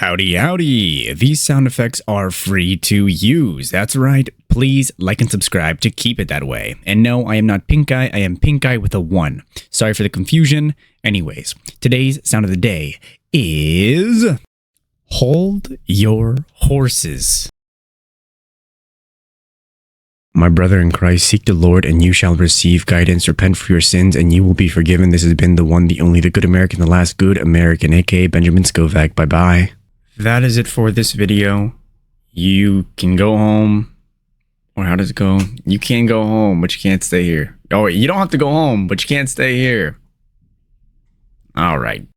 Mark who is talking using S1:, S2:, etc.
S1: Howdy, howdy. These sound effects are free to use. That's right. Please like and subscribe to keep it that way. And no, I am not Pink Eye. I am Pink Eye with a 1. Sorry for the confusion. Anyways, today's sound of the day is hold your horses. My brother in Christ, seek the Lord and you shall receive guidance. Repent for your sins and you will be forgiven. This has been the one, the only, the good American, the last good American, aka Benjamin Scovach. Bye-bye. That is it for this video. You can go home. Or how does it go? You can go home, but you can't stay here. Oh, you don't have to go home, but you can't stay here. All right.